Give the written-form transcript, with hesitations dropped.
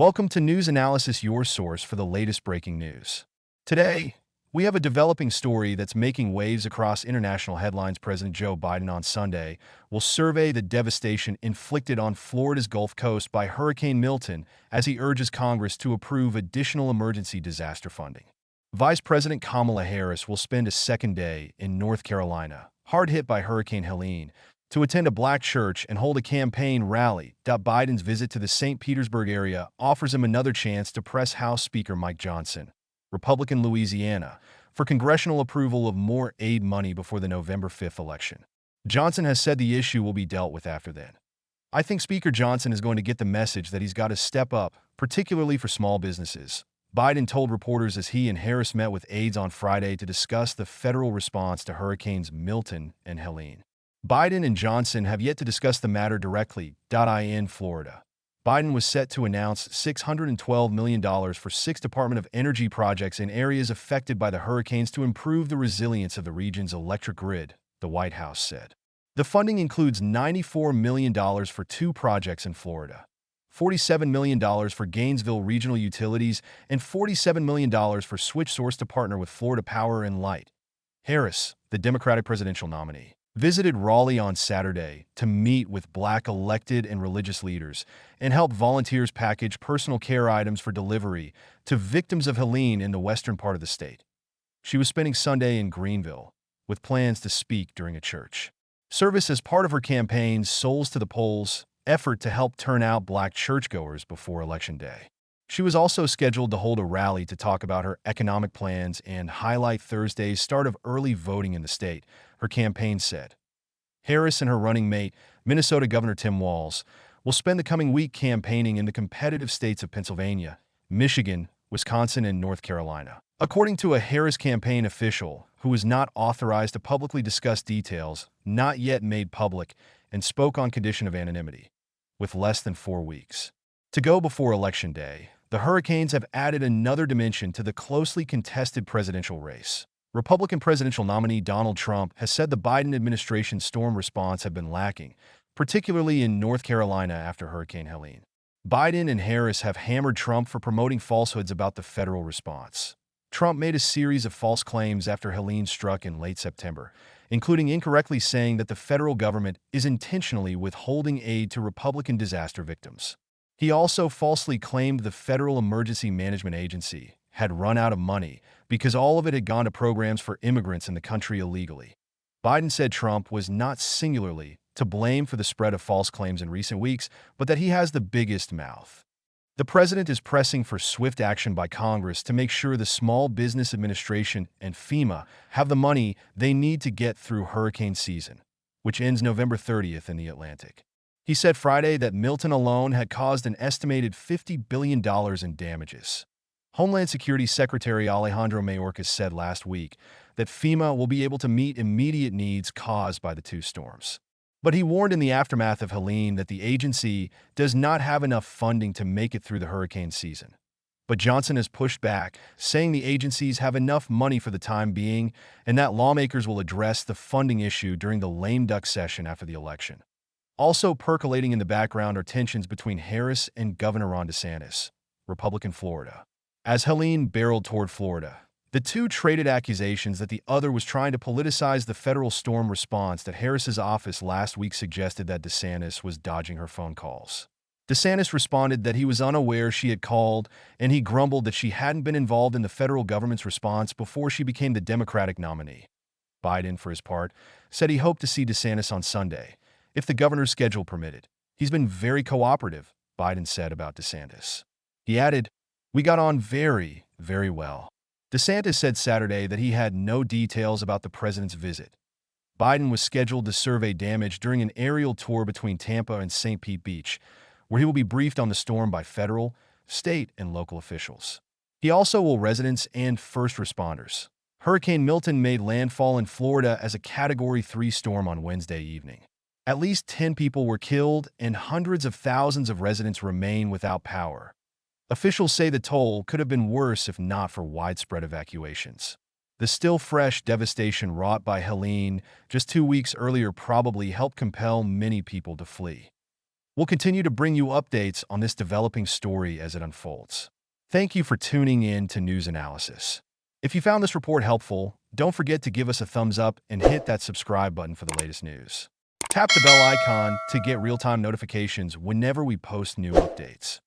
Welcome to News Analysis, your source for the latest breaking news. Today, we have a developing story that's making waves across international headlines. President Joe Biden on Sunday will survey the devastation inflicted on Florida's Gulf Coast by Hurricane Milton as he urges Congress to approve additional emergency disaster funding. Vice President Kamala Harris will spend a second day in North Carolina, hard hit by Hurricane Helene, to attend a black church and hold a campaign rally. Biden's visit to the St. Petersburg area offers him another chance to press House Speaker Mike Johnson, Republican Louisiana, for congressional approval of more aid money before the November 5th election. Johnson has said the issue will be dealt with after then. I think Speaker Johnson is going to get the message that he's got to step up, particularly for small businesses. Biden told reporters as he and Harris met with aides on Friday to discuss the federal response to Hurricanes Milton and Helene. Biden and Johnson have yet to discuss the matter directly. In Florida, Biden was set to announce $612 million for 6 Department of Energy projects in areas affected by the hurricanes to improve the resilience of the region's electric grid, the White House said. The funding includes $94 million for 2 projects in Florida, $47 million for Gainesville Regional Utilities, and $47 million for SwitchSource to partner with Florida Power and Light. Harris, the Democratic presidential nominee, visited Raleigh on Saturday to meet with black elected and religious leaders and help volunteers package personal care items for delivery to victims of Helene in the western part of the state. She was spending Sunday in Greenville, with plans to speak during a church service as part of her campaign's Souls to the Polls effort to help turn out black churchgoers before Election Day. She was also scheduled to hold a rally to talk about her economic plans and highlight Thursday's start of early voting in the state, her campaign said. Harris and her running mate, Minnesota Governor Tim Walz, will spend the coming week campaigning in the competitive states of Pennsylvania, Michigan, Wisconsin, and North Carolina. According to a Harris campaign official who was not authorized to publicly discuss details not yet made public and spoke on condition of anonymity, with less than 4 weeks to go before Election Day, the hurricanes have added another dimension to the closely contested presidential race. Republican presidential nominee Donald Trump has said the Biden administration's storm response have been lacking, particularly in North Carolina after Hurricane Helene. Biden and Harris have hammered Trump for promoting falsehoods about the federal response. Trump made a series of false claims after Helene struck in late September, including incorrectly saying that the federal government is intentionally withholding aid to Republican disaster victims. He also falsely claimed the Federal Emergency Management Agency had run out of money because all of it had gone to programs for immigrants in the country illegally. Biden said Trump was not singularly to blame for the spread of false claims in recent weeks, but that he has the biggest mouth. The president is pressing for swift action by Congress to make sure the Small Business Administration and FEMA have the money they need to get through hurricane season, which ends November 30th in the Atlantic. He said Friday that Milton alone had caused an estimated $50 billion in damages. Homeland Security Secretary Alejandro Mayorkas said last week that FEMA will be able to meet immediate needs caused by the 2 storms. But he warned in the aftermath of Helene that the agency does not have enough funding to make it through the hurricane season. But Johnson has pushed back, saying the agencies have enough money for the time being and that lawmakers will address the funding issue during the lame duck session after the election. Also percolating in the background are tensions between Harris and Governor Ron DeSantis, Republican Florida. As Helene barreled toward Florida, the 2 traded accusations that the other was trying to politicize the federal storm response. That Harris's office last week suggested that DeSantis was dodging her phone calls. DeSantis responded that he was unaware she had called, and he grumbled that she hadn't been involved in the federal government's response before she became the Democratic nominee. Biden, for his part, said he hoped to see DeSantis on Sunday, if the governor's schedule permitted. He's been very cooperative, Biden said about DeSantis. He added, "We got on very, very well." DeSantis said Saturday that he had no details about the president's visit. Biden was scheduled to survey damage during an aerial tour between Tampa and St. Pete Beach, where he will be briefed on the storm by federal, state, and local officials. He also will residents and first responders. Hurricane Milton made landfall in Florida as a Category 3 storm on Wednesday evening. At least 10 people were killed and hundreds of thousands of residents remain without power. Officials say the toll could have been worse if not for widespread evacuations. The still fresh devastation wrought by Helene just 2 weeks earlier probably helped compel many people to flee. We'll continue to bring you updates on this developing story as it unfolds. Thank you for tuning in to News Analysis. If you found this report helpful, don't forget to give us a thumbs up and hit that subscribe button for the latest news. Tap the bell icon to get real-time notifications whenever we post new updates.